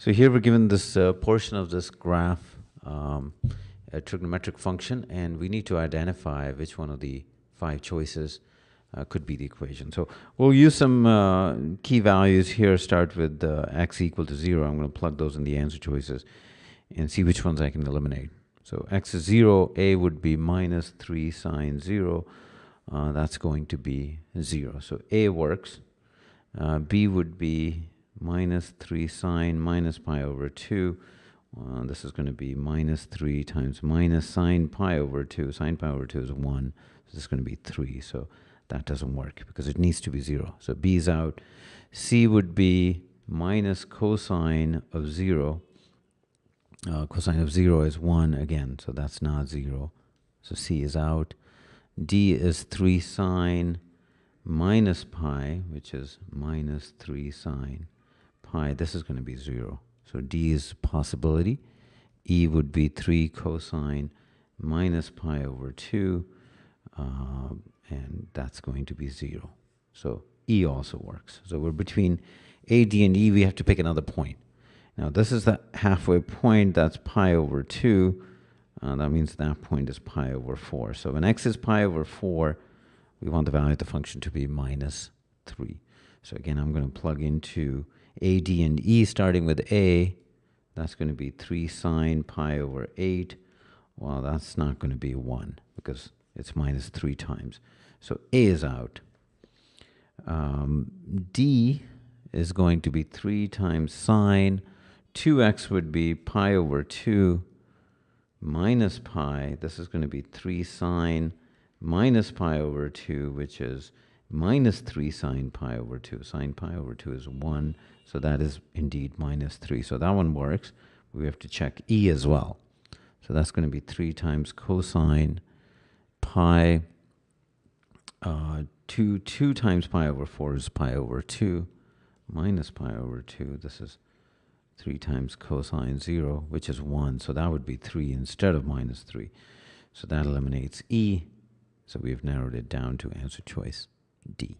So here we're given this portion of this graph, a trigonometric function, and we need to identify which one of the 5 choices could be the equation. So we'll use some key values here. Start with x equal to 0. I'm going to plug those in the answer choices and see which ones I can eliminate. So x is 0, a would be minus 3 sine 0. That's going to be 0. So a works. B would be minus 3 sine minus pi over 2. This is going to be minus 3 times minus sine pi over 2. Sine pi over 2 is 1. So this is going to be 3. So that doesn't work because it needs to be 0. So B is out. C would be minus cosine of 0. Cosine of 0 is 1 again. So that's not 0. So C is out. D is 3 sine minus pi, which is minus 3 sine pi. This is going to be 0. So D is a possibility. E would be 3 cosine minus pi over 2, and that's going to be 0. So E also works. So we're between A, D, and E. We have to pick another point. Now this is the halfway point. That's pi over 2. That means that point is pi over 4. So when x is pi over 4, we want the value of the function to be minus 3. So again, I'm going to plug into A, D, and E, starting with A. That's going to be 3 sine pi over 8. Well, that's not going to be 1 because it's minus 3 times. So A is out. D is going to be 3 times sine. 2x would be pi over 2 minus pi. This is going to be 3 sine minus pi over 2, which is minus 3 sine pi over 2. Sine pi over 2 is 1, so that is indeed minus 3. So that one works. We have to check E as well. So that's going to be 3 times cosine pi. 2 times pi over 4 is pi over 2 minus pi over 2. This is 3 times cosine 0, which is 1. So that would be 3 instead of minus 3. So that eliminates E. So we've narrowed it down to answer choice D.